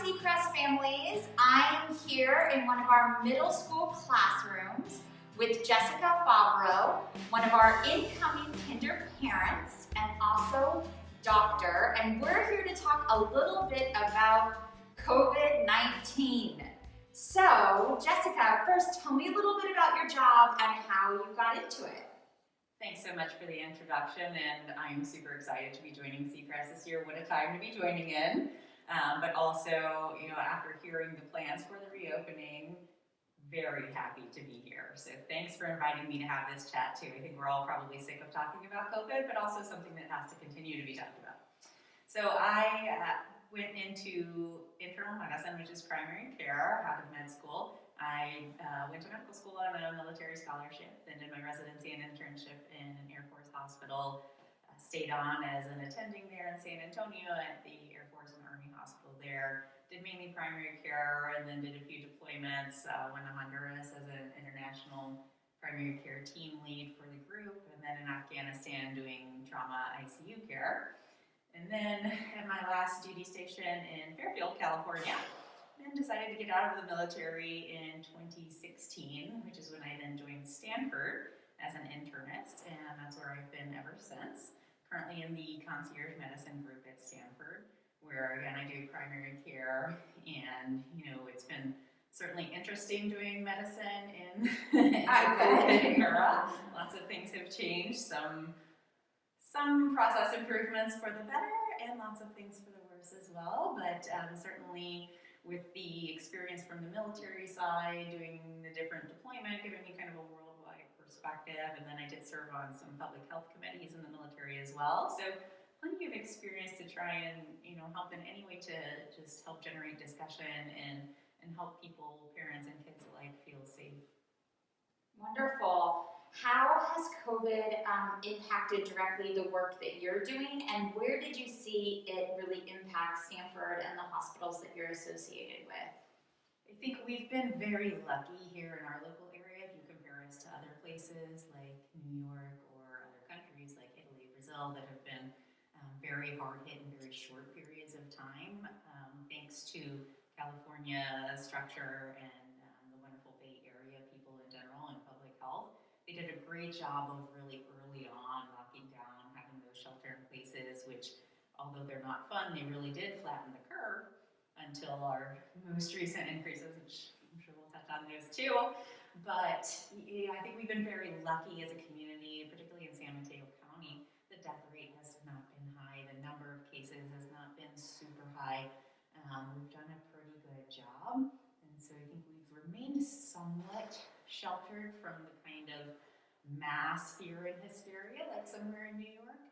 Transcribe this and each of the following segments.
Seacrest families. I am here in one of our middle school classrooms with Jessica Favreau, one of our incoming kinder parents and also doctor, and we're here to talk a little bit about COVID-19. So, Jessica, first tell me a little bit about your job and how you got into it. Thanks so much for the introduction, and I'm super excited to be joining Seacrest this year. What a time to be joining in. But also, after hearing the plans for the reopening, very happy to be here. So thanks for inviting me to have this chat too. I think we're all probably sick of talking about COVID, but also something that has to continue to be talked about. So I went into internal medicine, which is primary care, out of med school. I went to medical school on a military scholarship, then did my residency and internship in an Air Force hospital, stayed on as an attending there in San Antonio at the Air Force and Army hospital there, did mainly primary care, and then did a few deployments, went to Honduras as an international primary care team lead for the group, and then in Afghanistan doing trauma ICU care. And then at my last duty station in Fairfield, California, and decided to get out of the military in 2016, which is when I then joined Stanford as an internist, and that's where I've been ever since. Currently in the concierge medicine group at Stanford, where again I do primary care, and it's been certainly interesting doing medicine in the COVID era. Lots of things have changed, some process improvements for the better, and lots of things for the worse as well, but certainly with the experience from the military side, doing the different deployment, giving me kind of a worldwide perspective, and then I did serve on some public health committees in the military as well. So plenty of experience to try and help in any way to just help generate discussion and help people, parents and kids alike, feel safe. Wonderful. How has COVID impacted directly the work that you're doing, and where did you see it really impact Stanford and the hospitals that you're associated with? I think we've been very lucky here in our local area if you compare us to other places like New York or other countries like Italy, Brazil that have been very hard hit in very short periods of time, thanks to California structure and the wonderful Bay Area people in general and public health. They did a great job of really early on locking down, having those shelter in places, which although they're not fun, they really did flatten the curve until our most recent increases, which I'm sure we'll touch on those too. But I think we've been very lucky as a community, particularly in San Mateo County. The death rate has not been high. The number of cases has not been super high. We've done a pretty good job. And so I think we've remained somewhat sheltered from the kind of mass fear and hysteria like somewhere in New York.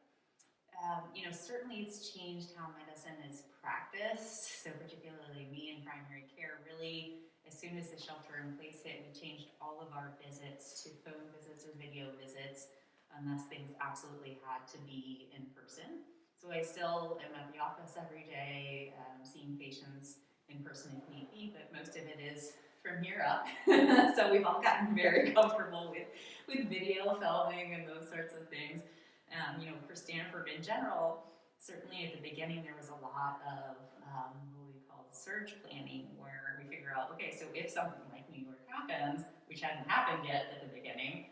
Certainly it's changed how medicine is practiced. So particularly me in primary care, really as soon as the shelter in place hit, we changed all of our visits to phone visits or video visits unless things absolutely had to be in person. So I still am at the office every day, seeing patients in person if need be, but most of it is from here up. So we've all gotten very comfortable with video filming and those sorts of things. For Stanford in general, certainly at the beginning there was a lot of what we call surge planning, where we figure out, okay, so if something like New York happens, which hadn't happened yet at the beginning,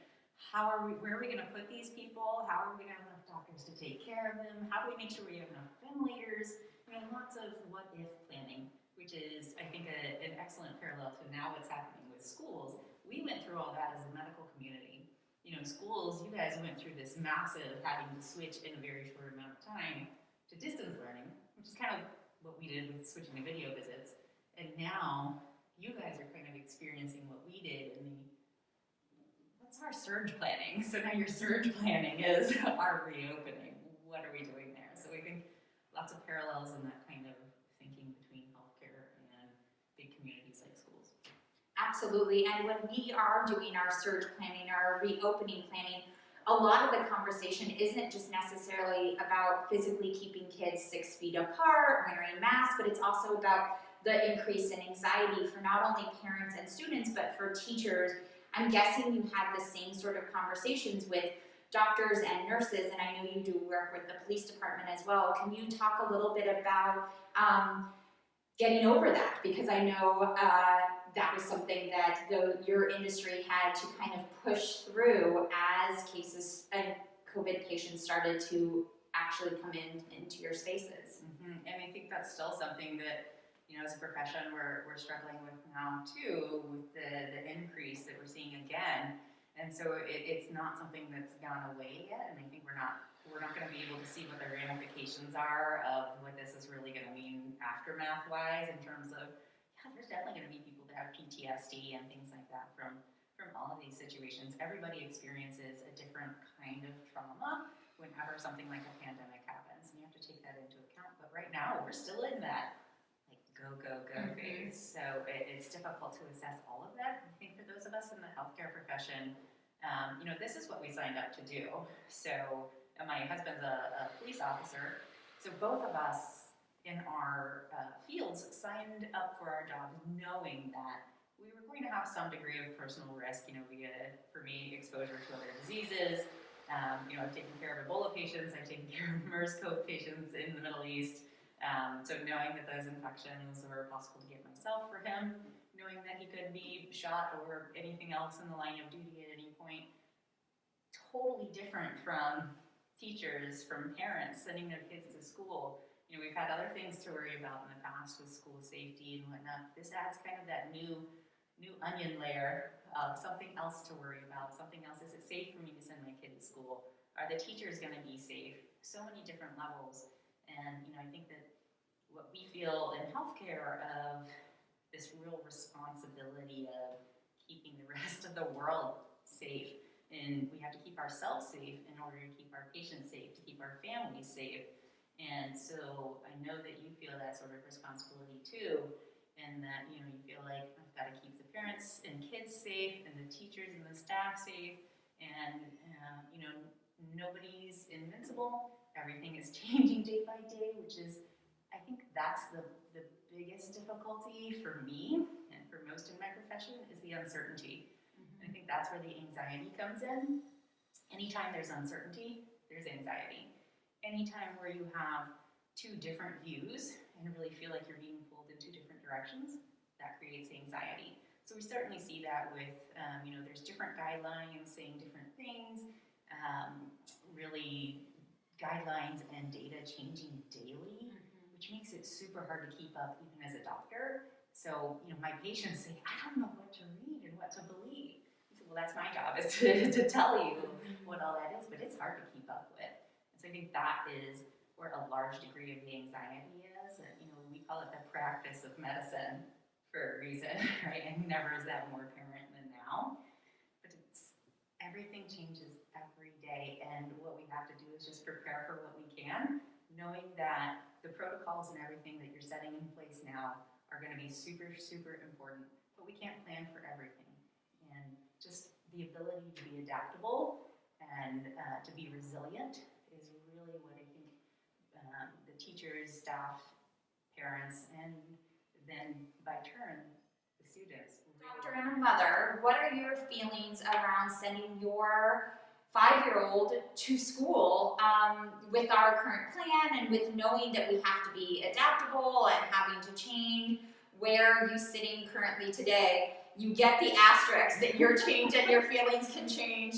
where are we going to put these people? How are we going to have enough doctors to take care of them? How do we make sure we have enough ventilators? Lots of what-if planning, which is, I think, an excellent parallel to now what's happening with schools. We went through all that as a medical community. Schools, you guys went through this massive having to switch in a very short amount of time to distance learning, which is kind of what we did with switching to video visits. And now you guys are kind of experiencing what we did in what's our surge planning? So now your surge planning is our reopening. What are we doing there? So I think lots of parallels in that kind of thinking between healthcare and big communities like schools. Absolutely, and when we are doing our surge planning, our reopening planning, a lot of the conversation isn't just necessarily about physically keeping kids 6 feet apart, wearing masks, but it's also about the increase in anxiety for not only parents and students, but for teachers. I'm guessing you had the same sort of conversations with doctors and nurses, and I know you do work with the police department as well. Can you talk a little bit about getting over that, because I know that was something that your industry had to kind of push through as cases and COVID patients started to actually come into your spaces. Mm-hmm. And I think that's still something that, as a profession, we're struggling with now too, with the increase that we're seeing again. And so it's not something that's gone away yet, and I think we're not going to be able to see what the ramifications are of what this is really going to mean aftermath-wise, in terms of, there's definitely going to be people that have PTSD and things like that from all of these situations. Everybody experiences a different kind of trauma whenever something like a pandemic happens, and you have to take that into account. But right now, we're still in that go phase. So it's difficult to assess all of that. I think for those of us in the healthcare profession, this is what we signed up to do. So my husband's a police officer. So both of us in our fields signed up for our jobs knowing that we were going to have some degree of personal risk, via, for me, exposure to other diseases. I've taken care of Ebola patients, I've taken care of MERS-CoV patients in the Middle East. So knowing that those infections were possible to get myself for him, knowing that he could be shot or anything else in the line of duty at any point, totally different from teachers, from parents sending their kids to school. We've had other things to worry about in the past with school safety and whatnot. This adds kind of that new onion layer of something else to worry about, something else. Is it safe for me to send my kid to school? Are the teachers going to be safe? So many different levels. And I think that what we feel in healthcare of this real responsibility of keeping the rest of the world safe, and we have to keep ourselves safe in order to keep our patients safe, to keep our families safe. And so I know that you feel that sort of responsibility too, and that you feel like I've got to keep the parents and kids safe, and the teachers and the staff safe, and nobody's invincible. Everything is changing day by day, which is, I think that's the biggest difficulty for me and for most in my profession, is the uncertainty. Mm-hmm. I think that's where the anxiety comes in. Anytime there's uncertainty, there's anxiety. Anytime where you have two different views and really feel like you're being pulled in two different directions, that creates anxiety. So we certainly see that with, there's different guidelines saying different things, really guidelines and data changing daily, which makes it super hard to keep up even as a doctor. So, my patients say, I don't know what to read and what to believe. I say, well, that's my job, is to tell you what all that is, but it's hard to keep up with. And so I think that is where a large degree of the anxiety is. And, we call it the practice of medicine for a reason, right? And never is that more apparent than now. But everything changes every day, and what we have to do is just prepare for what we can, knowing that the protocols and everything that you're setting in place now are going to be super, super important, but we can't plan for everything. And just the ability to be adaptable and to be resilient is really what I think the teachers, staff, parents, and then by turn, the students. Doctor and a mother, what are your feelings around sending your 5-year-old to school with our current plan, and with knowing that we have to be adaptable and having to change? Where are you sitting currently today? You get the asterisk that your change and your feelings can change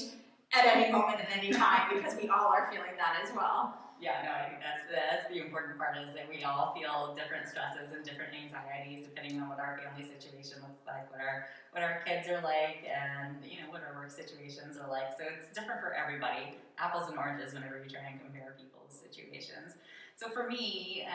at any moment and any time, because we all are feeling that as well. Yeah, no, I think that's the important part, is that we all feel different stresses and different anxieties depending on what our family situation looks like, what our kids are like, and what our work situations are like. So it's different for everybody. Apples and oranges whenever you try and compare people's situations. So for me,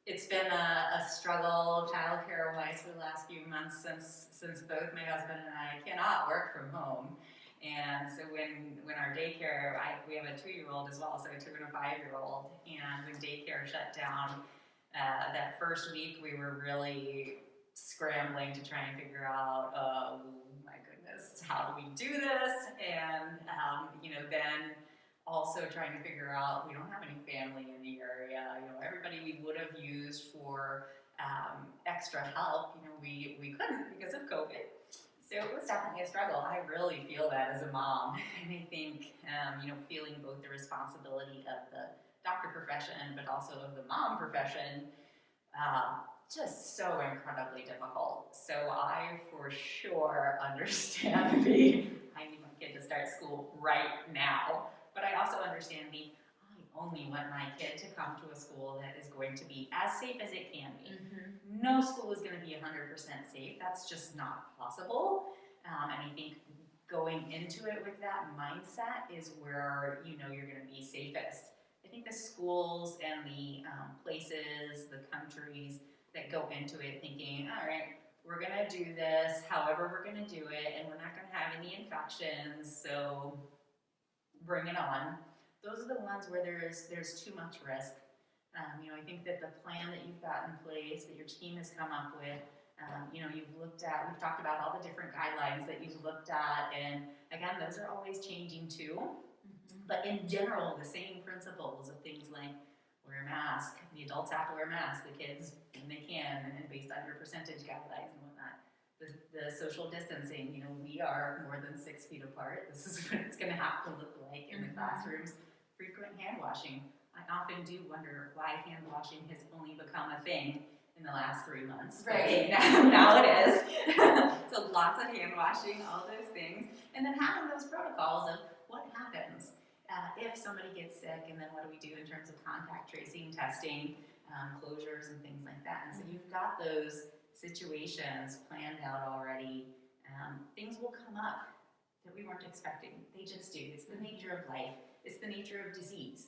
it's been a struggle childcare-wise for the last few months since both my husband and I cannot work from home. And so when our daycare, we have a 2-year-old as well, so a 2 and a 5-year-old, and when daycare shut down, that first week we were really scrambling to try and figure out, oh my goodness, how do we do this? And then also trying to figure out, we don't have any family in the area. Everybody we would have used for extra help, we couldn't because of COVID. So it was definitely a struggle. I really feel that as a mom. And I think, feeling both the responsibility of the doctor profession, but also of the mom profession, just so incredibly difficult. So I for sure understand I need my kid to start school right now, but I also understand I only want my kid to come to a school that is going to be as safe as it can be. Mm-hmm. No school is going to be 100% safe. That's just not possible. And I think going into it with that mindset is where you know you're going to be safest. I think the schools and the places, the countries that go into it thinking, all right, we're going to do this however we're going to do it, and we're not going to have any infections, so bring it on. Those are the ones where there's too much risk. I think that the plan that you've got in place, that your team has come up with, we've talked about all the different guidelines that you've looked at, and again, those are always changing too. Mm-hmm. But in general, the same principles of things like wear a mask, the adults have to wear masks, the kids, when they can, and based on your percentage guidelines and whatnot. The social distancing, we are more than 6 feet apart. This is what it's going to have to look like in the classrooms. Frequent hand washing. I often do wonder why hand washing has only become a thing in the last 3 months. Right. Now it is. So lots of hand washing, all those things. And then having those protocols of what happens if somebody gets sick, and then what do we do in terms of contact tracing, testing, closures, and things like that. And so you've got those situations planned out already. Things will come up that we weren't expecting. They just do. It's the nature of life. It's the nature of disease.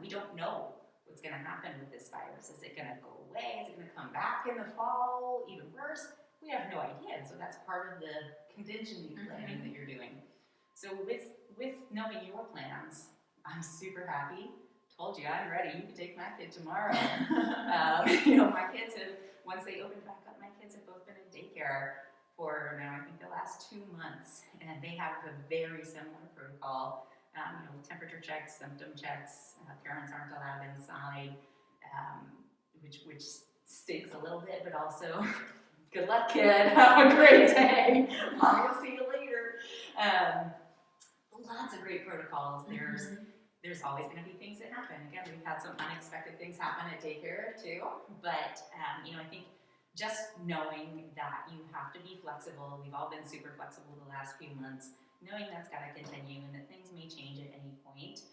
We don't know what's going to happen with this virus. Is it going to go away? Is it going to come back in the fall? Even worse? We have no idea. So that's part of the contingency planning that you're doing. So with knowing your plans, I'm super happy. Told you I'm ready. You can take my kid tomorrow. My kids have, once they opened back up, my kids have both been in daycare for now, I think the last 2 months, and they have a very similar protocol. Temperature checks, symptom checks. Parents aren't allowed inside, which stinks a little bit, but also, good luck, kid. Have a great day. Mom, will see you later. Lots of great protocols. There's always going to be things that happen. Again, we've had some unexpected things happen at daycare too, but I think just knowing that you have to be flexible. We've all been super flexible the last few months. Knowing that's got to continue and that things may change at any point.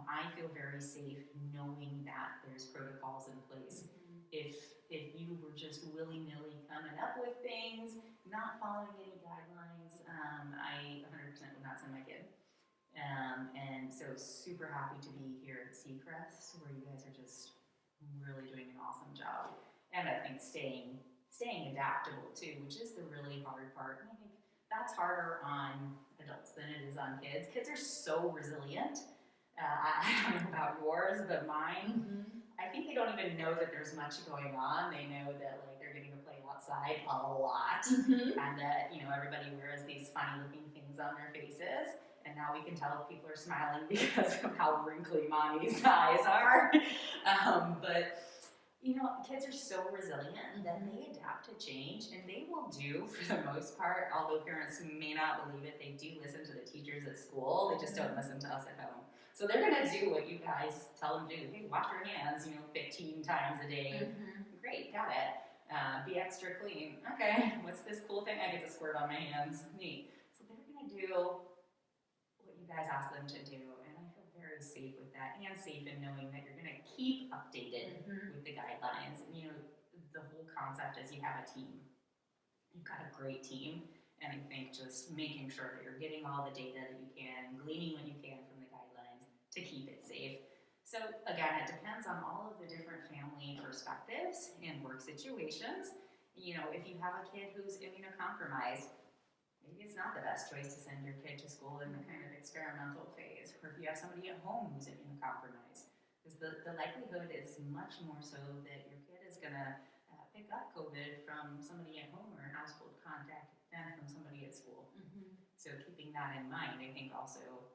I feel very safe knowing that there's protocols in place. If you were just willy-nilly coming up with things, not following any guidelines, I 100% would not send my kid. And so super happy to be here at Seacrest, where you guys are just really doing an awesome job. And I think staying adaptable too, which is the really hard part. And I think that's harder on adults than it is on kids. Kids are so resilient. I don't know about yours, but mine, I think they don't even know that there's much going on. They know that they're getting to play outside a lot, and that everybody wears these funny looking things on their faces. And now we can tell if people are smiling because of how wrinkly mommy's eyes are. But kids are so resilient that they adapt to change, and they will do, for the most part, although parents may not believe it, they do listen to the teachers at school. They just don't listen to us at home. So they're going to do what you guys tell them to do. Hey, wash your hands, 15 times a day. Great, got it. Be extra clean. Okay, what's this cool thing? I get to squirt on my hands. Neat. So they're going to do what you guys ask them to do, and I feel very safe with that, and safe in knowing that you're going to keep updated with the guidelines. And the whole concept is you have a team. You've got a great team, and I think just making sure that you're getting all the data that you can, gleaning what you can from the guidelines to keep it safe. So again, it depends on all of the different family perspectives and work situations. If you have a kid who's immunocompromised, maybe it's not the best choice to send your kid to school in the kind of experimental phase. Or if you have somebody at home who's immunocompromised, because the likelihood is much more so that your kid is going to pick up COVID from somebody at home or a household contact than from somebody at school. So keeping that in mind, I think also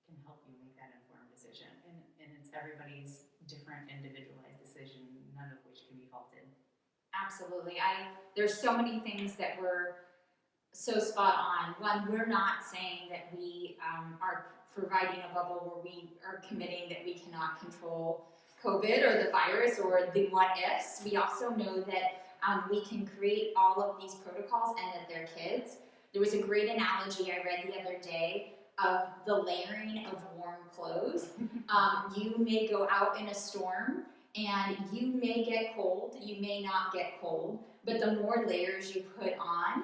can help you make that informed decision. And it's everybody's different individualized decision, none of which can be faulted. Absolutely. There's so many things that were so spot on. One, we're not saying that we are providing a bubble where we are committing that we cannot control COVID or the virus or the what ifs. We also know that we can create all of these protocols and that they're kids. There was a great analogy I read the other day of the layering of warm clothes. You may go out in a storm and you may get cold, you may not get cold, but the more layers you put on,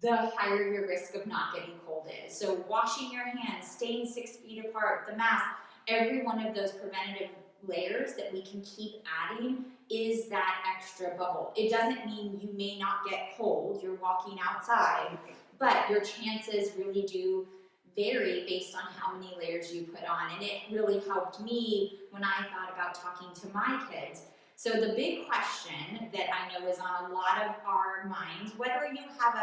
the higher your risk of not getting cold is. So washing your hands, staying 6 feet apart, the mask, every one of those preventative layers that we can keep adding is that extra bubble. It doesn't mean you may not get cold, you're walking outside, but your chances really do vary based on how many layers you put on. And it really helped me when I thought about talking to my kids. So the big question that I know is on a lot of our minds, whether you have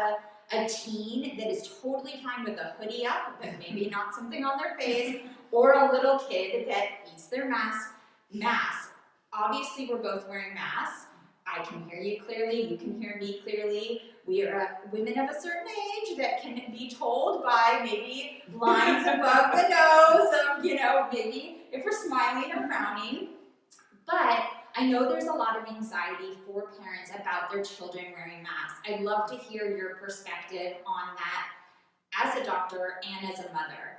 a teen that is totally fine with a hoodie up, but maybe not something on their face, or a little kid that eats their mask. Obviously, we're both wearing masks. I can hear you clearly, you can hear me clearly. We are women of a certain age that can be told by maybe lines above the nose of, maybe if we're smiling or frowning. But I know there's a lot of anxiety for parents about their children wearing masks. I'd love to hear your perspective on that as a doctor and as a mother.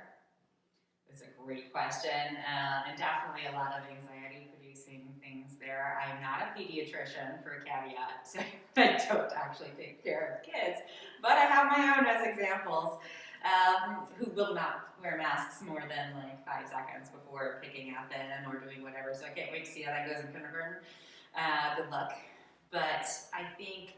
It's a great question, and definitely a lot of anxiety-producing things there. I'm not a pediatrician, for a caveat, so I don't actually take care of kids, but I have my own as examples who will not wear masks more than like 5 seconds before picking at them or doing whatever. So I can't wait to see how that goes in kindergarten. Good luck. But I think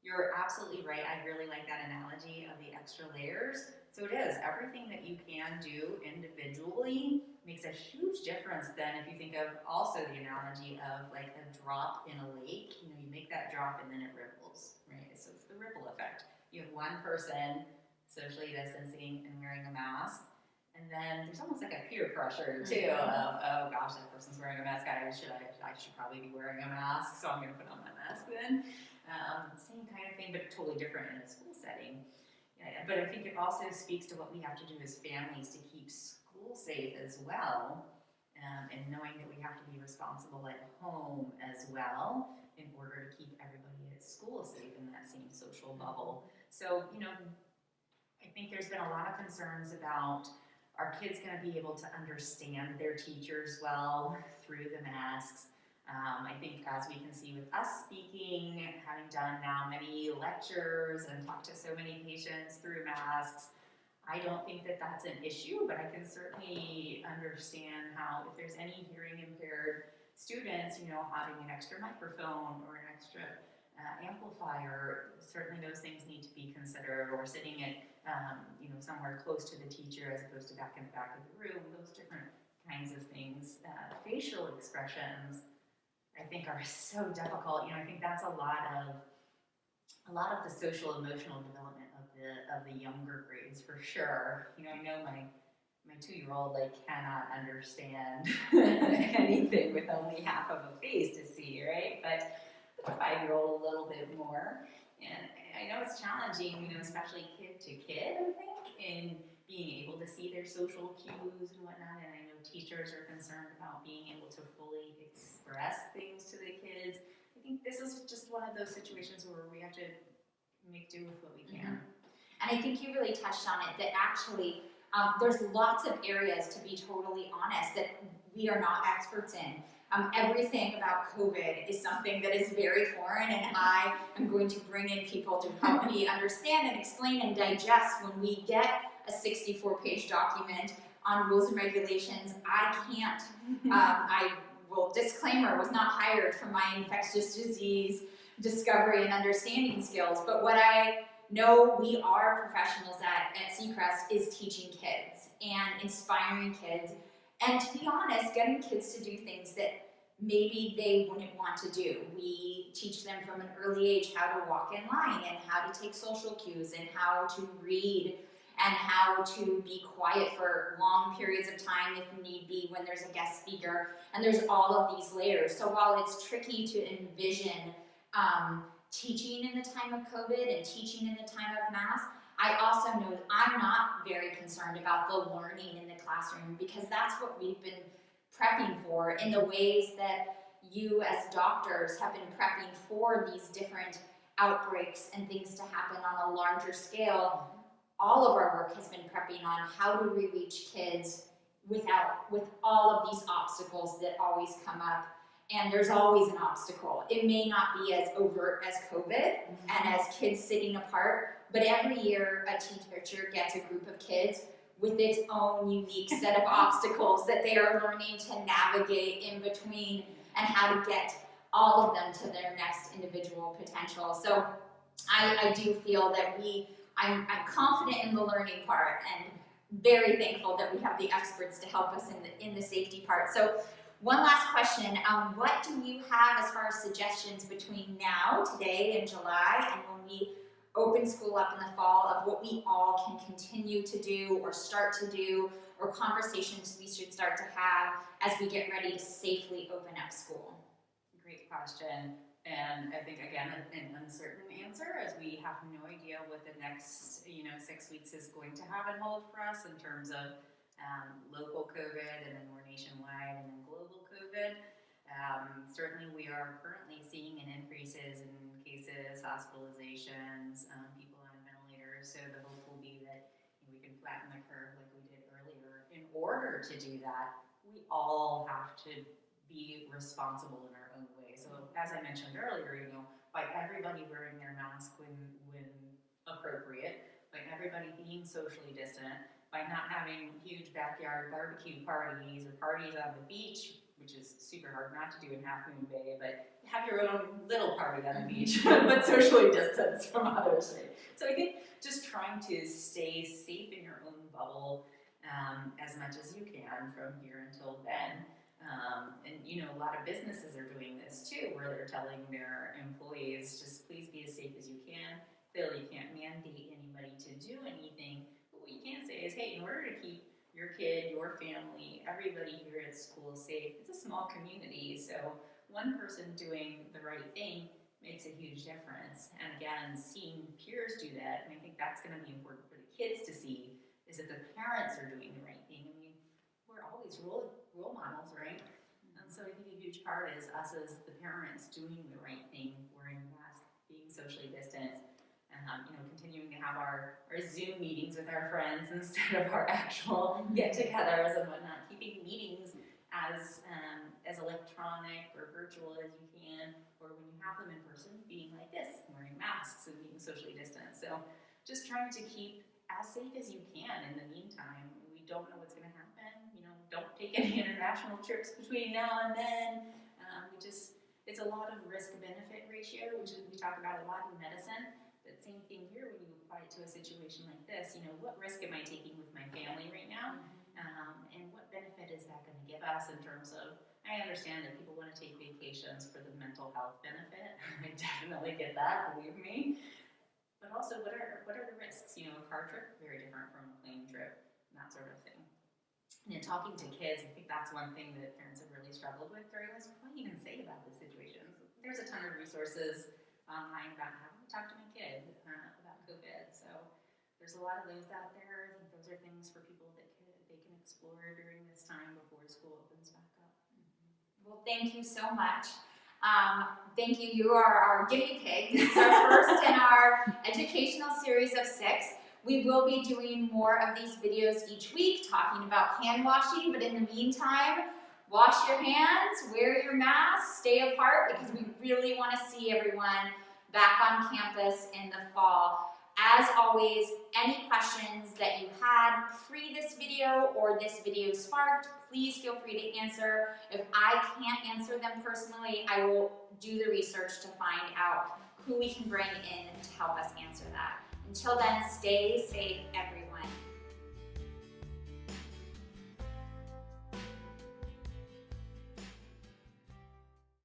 you're absolutely right. I really like that analogy of the extra layers. So it is, everything that you can do individually makes a huge difference then if you think of also the analogy of like a drop in a lake. You make that drop and then it ripples, right? So it's the ripple effect. You have one person socially distancing and wearing a mask, and then there's almost like a peer pressure too of, oh gosh, that person's wearing a mask, I should probably be wearing a mask, so I'm going to put on my mask then. Same kind of thing, but totally different in a school setting. Yeah, but I think it also speaks to what we have to do as families to keep school safe as well, and knowing that we have to be responsible at home as well in order to keep everybody at school safe in that same social bubble. So, I think there's been a lot of concerns about, are kids going to be able to understand their teachers well through the masks? I think as we can see with us speaking, having done now many lectures and talked to so many patients through masks, I don't think that that's an issue, but I can certainly understand how if there's any hearing impaired students, having an extra microphone or an extra amplifier, certainly those things need to be considered, or sitting at somewhere close to the teacher as opposed to back in the back of the room, those different kinds of things. Facial expressions, I think, are so difficult. I think that's a lot of the social emotional development of the younger grades for sure. I know my 2-year-old cannot understand anything with only half of a face to see, right? But a 5-year-old a little bit more. And I know it's challenging, especially kid to kid, I think, in being able to see their social cues and whatnot. And I know teachers are concerned about being able to fully express things to the kids. I think this is just one of those situations where we have to make do with what we can. And I think you really touched on it, that actually there's lots of areas, to be totally honest, that we are not experts in. Everything about COVID is something that is very foreign, and I am going to bring in people to help me understand and explain and digest. When we get a 64-page document on rules and regulations, I can't, disclaimer, was not hired for my infectious disease discovery and understanding skills, but what I know we are professionals at Seacrest is teaching kids and inspiring kids. And to be honest, getting kids to do things that maybe they wouldn't want to do. We teach them from an early age how to walk in line and how to take social cues and how to read and how to be quiet for long periods of time if need be when there's a guest speaker. And there's all of these layers. So while it's tricky to envision teaching in the time of COVID and teaching in the time of mass, I also know that I'm not very concerned about the learning in the classroom, because that's what we've been prepping for, in the ways that you as doctors have been prepping for these different outbreaks and things to happen on a larger scale. All of our work has been prepping on how do we reach kids with all of these obstacles that always come up. And there's always an obstacle. It may not be as overt as COVID and as kids sitting apart, but every year a teacher gets a group of kids with its own unique set of obstacles that they are learning to navigate in between, and how to get all of them to their next individual potential. So I do feel that I'm confident in the learning part, and very thankful that we have the experts to help us in the safety part. So one last question, what do you have as far as suggestions between now, today, and July, and when we open school up in the fall, of what we all can continue to do or start to do, or conversations we should start to have as we get ready to safely open up school? Great question. And I think, again, an uncertain answer, as we have no idea what the next 6 weeks is going to have and hold for us in terms of local COVID, and then more nationwide, and then global COVID. Certainly we are currently seeing an increases in cases, hospitalizations, people on ventilators, so the hope will be that we can flatten the curve like we did earlier. In order to do that, we all have to be responsible in our own way. So as I mentioned earlier, by everybody wearing their mask when appropriate, by everybody being socially distant, by not having huge backyard barbecue parties or parties on the beach, which is super hard not to do in Half Moon Bay, but have your own little party on the beach, but socially distanced from others. Right? So I think just trying to stay safe in your own bubble as much as you can from here until then. And a lot of businesses are doing this too, where they're telling their employees, just please be as safe as you can. Clearly you can't mandate anybody to do anything, but what you can say is, hey, in order to keep your kid, your family, everybody here at school safe, it's a small community, so one person doing the right thing makes a huge difference. And again, seeing peers do that, and I think that's going to be important for the kids to see, is that the parents are doing the right thing. I mean, we're always role models, right? And so I think a huge part is us as the parents doing the right thing, wearing masks, being socially distanced, continuing to have our Zoom meetings with our friends instead of our actual get-togethers and whatnot, keeping meetings as electronic or virtual as you can, or when you have them in person, being like this, wearing masks and being socially distant. So just trying to keep as safe as you can in the meantime. We don't know what's going to happen. Don't take any international trips between now and then. It's a lot of risk-benefit ratio, which we talk about a lot in medicine. But same thing here when you apply it to a situation like this. What risk am I taking with my family right now? And what benefit is that going to give us in terms of, I understand that people want to take vacations for the mental health benefit. I definitely get that, believe me. But also, what are the risks? A car trip, very different from a plane trip, and that sort of thing. And talking to kids, I think that's one thing that parents have really struggled with during this. What do you even say about this situation? There's a ton of resources online about how to talk to my kid about COVID. So there's a lot of those out there. I think those are things for people that they can explore during this time before school opens back up. Well, thank you so much. Thank you. You are our guinea pig. This is our first in our educational series of 6. We will be doing more of these videos each week, talking about hand washing, but in the meantime, wash your hands, wear your mask, stay apart, because we really want to see everyone back on campus in the fall. As always, any questions that you had pre this video or this video sparked, please feel free to answer. If I can't answer them personally, I will do the research to find out who we can bring in to help us answer that. Until then, stay safe, everyone.